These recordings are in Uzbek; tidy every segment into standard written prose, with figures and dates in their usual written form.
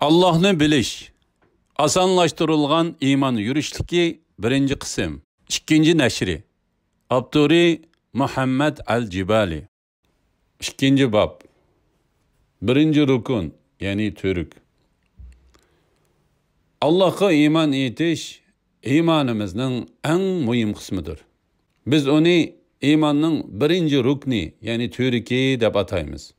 Allah'ını bilish. Asonlashtirilgan iymon yurishligi birinchi qism. İkinci nashri. Abduri Muhammad al-Jibali. İkinci bab. Birinci rukun, yani Türk. Allah'a iman etish iymonimizning eng muhim qismidir. Biz onu imanning birinchi rukni, yani Türkiye deb ataymiz.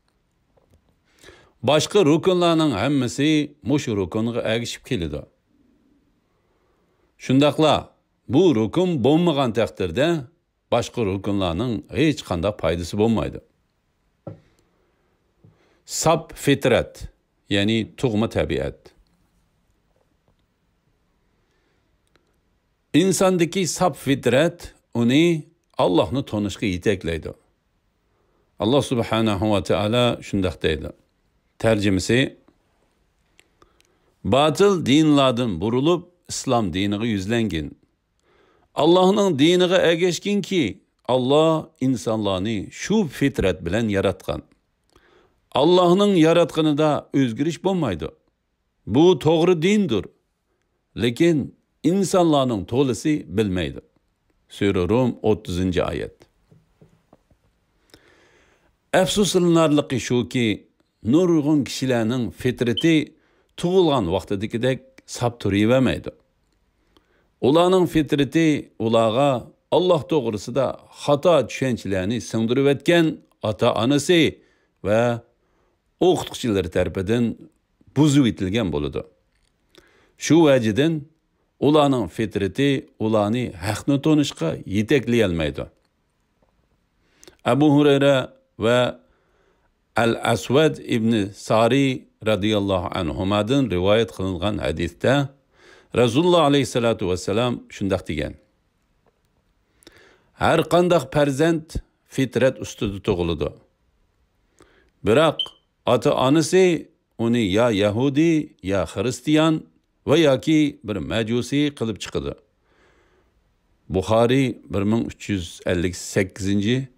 Başka rukunlarning hammasi mushu rukunga ergishib keladi. Shundaqla bu rukun bo'lmagan taqdirda başka rukunlarning hech qanday foydasi bo'lmaydi. Sap fitrat, yani tug'ma tabiat. İnsandaki sap fitrat uni Allah'ni tanishga yetaklaydi. Allah subhanahu wa ta'ala shundaq deydi. Tercümesi, batıl dinlardan burulup İslam dinine yüzlengin. Allah'ın dinine ergeşkin ki Allah insanlarını şu fitret bilen yaratkan. Allah'ın yaratkanı da özgürüş bulmaydı. Bu doğru dindir. Lekin insanların tolisi bilmeydi. Sure Rum 30. ayet. Efsuslanarlıqı şu ki nurg'un kishilarning fitrati tug'ilgan vaqtidagidek sap turavermaydi. Ularning fitrati ularga Alloh to'g'risida xato tushunchalarni singdirib o'tgan ota-onasi va o'qituvchilar tarafidan buzib etilgan bo'ladi. Shu vajidan ularning fitrati ularni haqni tanishga yetaklay olmaydi. Abu Hurayra va Al-Aswad ibn Sari radiyallahu anhumadan rivayet kılıngan hadiste Resulullah aleyhissalatu vesselam şundaq degan. Her qandaq farzand fitrat ustida tug'iladi. Biroq ota-onasi uni ya Yahudi ya Hristiyan va yoki bir majusi qilib chiqadi. Buxoriy 1358.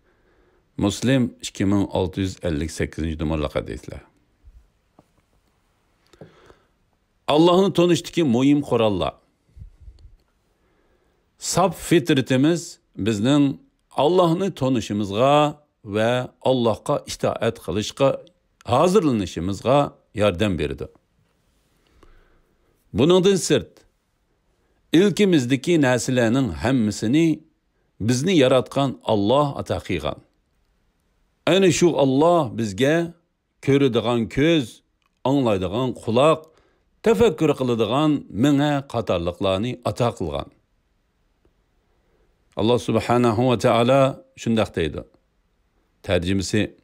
Muslim 2658. numaralı hadisler. Allah'ın tanıştaki muhim kurallar. Sap fitretimiz bizning Allah'ını tanışımızga ve Allah'a itaat kılışga hazırlanışımızga yardım berdi. Bunundan sırt, ilkimizdeki nesillerinin hemmisini bizni yaratkan Allah ata qilgan. Ana şu Allah bizge ko'radigan ko'z, anglaydigan quloq, tafakkur qiladigan ming'a qatorliqlarni ato qilgan. Allah subhanahu wa ta'ala shundaq deydi. Tercümesi,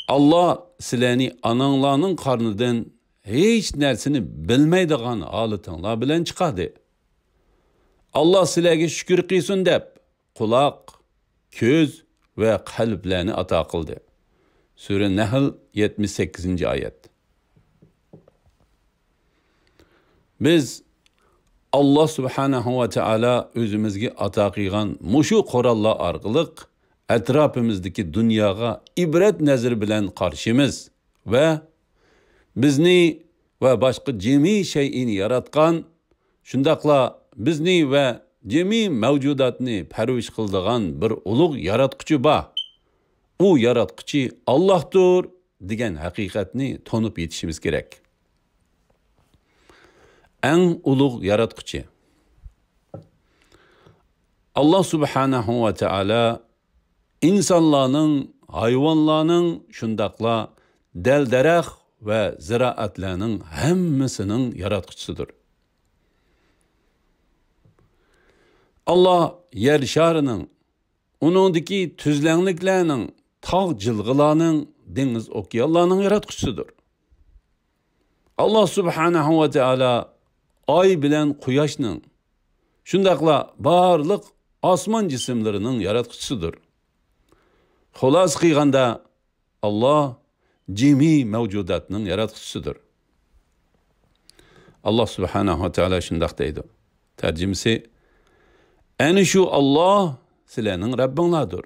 Allah sizlarni ananglarning qarnidan hech narsani bilmaydigan holatinglar bilan chiqadi. Allah sizlarga shukr qilsin deb quloq, ko'z ve kalplerini ata kıldı. Sure Nahl 78. ayet. Biz Allah subhanahu wa ta'ala özümüzge ata kılgan muşu korallar arqılık etrafımızdaki dünyaya ibret nazır bilen karşımız ve bizni ve başka cemi şeyini yaratkan şundakla bizni ve cemi mevcudatni perviş kıldıgan bir ulug' yaratquchi ba. O yaratquchi Allah'tır degan haqiqatni tanib yetishimiz kerak. Eng ulug' yaratquchi. Allah subhanahu wa ta'ala insonlarning, hayvonlarning, shundaqla dal-daraxt va ziraatlarning hammasining yaratquchisidir. Allah yer şarının, onundaki tüzlenliklerinin, tağ cılgılarının, deniz okyanlarının yaratquchisidir. Allah subhanahu wa ta'ala ay bilen quyoshning, shundaqla barliq osmon jismlarining yaratquchisidir. Xulos qilganda Allah jami mavjudotning yaratquchisidir. Allah subhanahu wa ta'ala shundaq deydi. Tercümesi, yani şu Allah sizlerinin Rabbinlardır.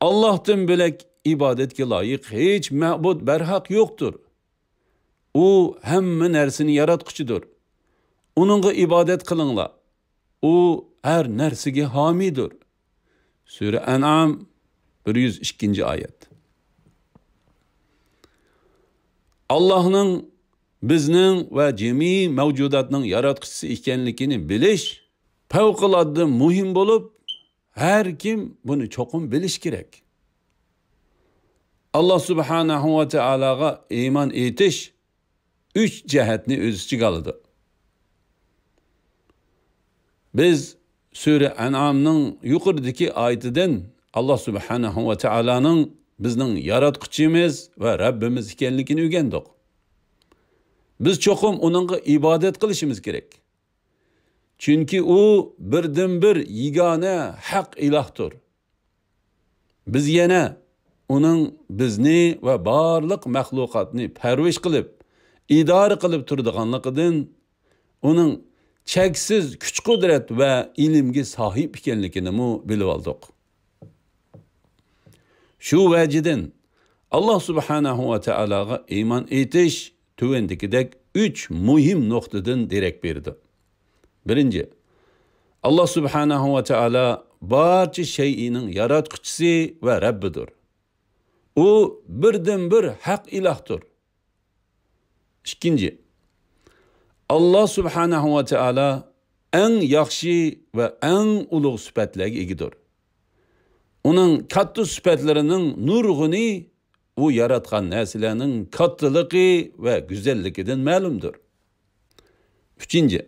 Allah'tan bölek ibadetke layık hiç ma'bud berhak yoktur. u hamma narsani yaratquchidir. Uningga ibodat qilinglar. U her narsaga homidir. Sura An'am 102-oyat. Allohning bizning va jami mavjudotning yaratquchisi ekanligini bilish favqulodda muhim bo'lib, har kim buni cho'qim bilish kerak. Allah subhanahu va taologa iymon etish 3 jihatni o'z ichiga oladi. Biz Sura An'amning yuqoridagi oyatidan Allah subhanahu va taoloning bizning yaratquchimiz va Rabbimiz ekanligini o'rgandik. Biz cho'qim uningga ibodat qilishimiz kerak. Chunki u birdan-bir yagona haq ilohdir. Biz yana uning bizni va barliq maxluqotni parvish qilib, idora qilib turadiganligidan, uning cheksiz kuch-qudrat va ilmga sahib ekanligini bilib oldik. Shu vajidan Allah subhanahu va taologa iymon etish tuvandikidek 3 muhim nuqtadan derak berdi. Birinchi, Allah subhanahu va taolo barcha shay'ining yaratquchisi va Rabbidir. U birdan-bir haq ilohdir. Ikkinchi, Allah subhanahu va taolo eng yaxshi va eng ulug' sifatlarga egidir. Uning katta sifatlarining nurg'uni u yaratgan narsalarning kattaligi va go'zalligidan ma'lumdir. Uchinchi,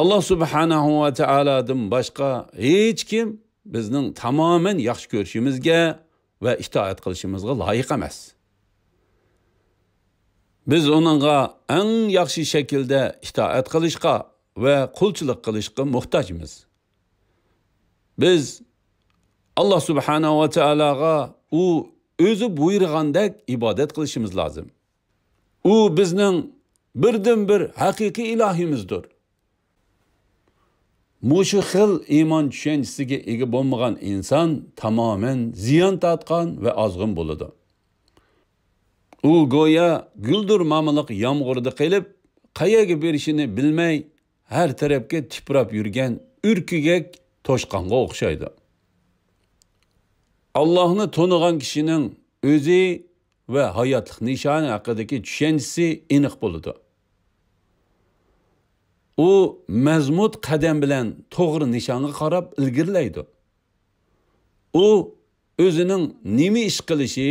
Allah subhanahu va taolodan boshqa hech kim bizning tamoman yaxshi ko'rishimizga va itoat qilishimizga loyiq emas. Biz onunğa eng yaxshi shaklda itoat qilishga va qulchilik qilishga muhtojmiz. Biz Allah subhanahu va taologa u o'zi buyurgandek ibodat qilishimiz lozim. U bizning birdan-bir haqiqiy ilohimizdir. Mushu xil iymon tushunchasiga ega bo'lmagan inson tamoman ziyon tortgan va ozg'in bo'ladi. U go'yo guldur mamliq yomg'irda qilib, qayaga berishini bilmay, har tarafga tiprab yurgan urkigak toshqonga o'xshaydi. Allohni tonigan kishining o'zi va hayotlik nishoni haqidagi tushunchasi aniq bo'ladi. U mazmut qadam bilan to'g'ri nishonga qarab ilgirlaydi. U o'zining nima ish qilishi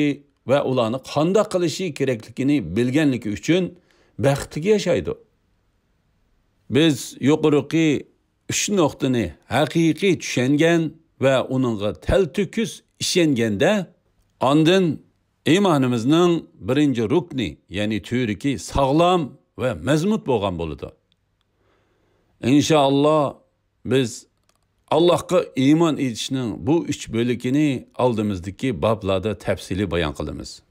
va ularni qanday qilishi kerakligini bilganligi uchun baxtli yashaydi. Biz yuqorqi 3 nuqtani haqiqiy tushungan va uningga taltukis ishonganda, ondan iymonimizning birinchi rukni, ya'ni turiki sog'lom va mazmut bo'lgan bo'ladi. İnşallah biz Allah'a iman etishning bu 3 bo'ligini oldimizdagi bablarda tafsili bayon qilamiz.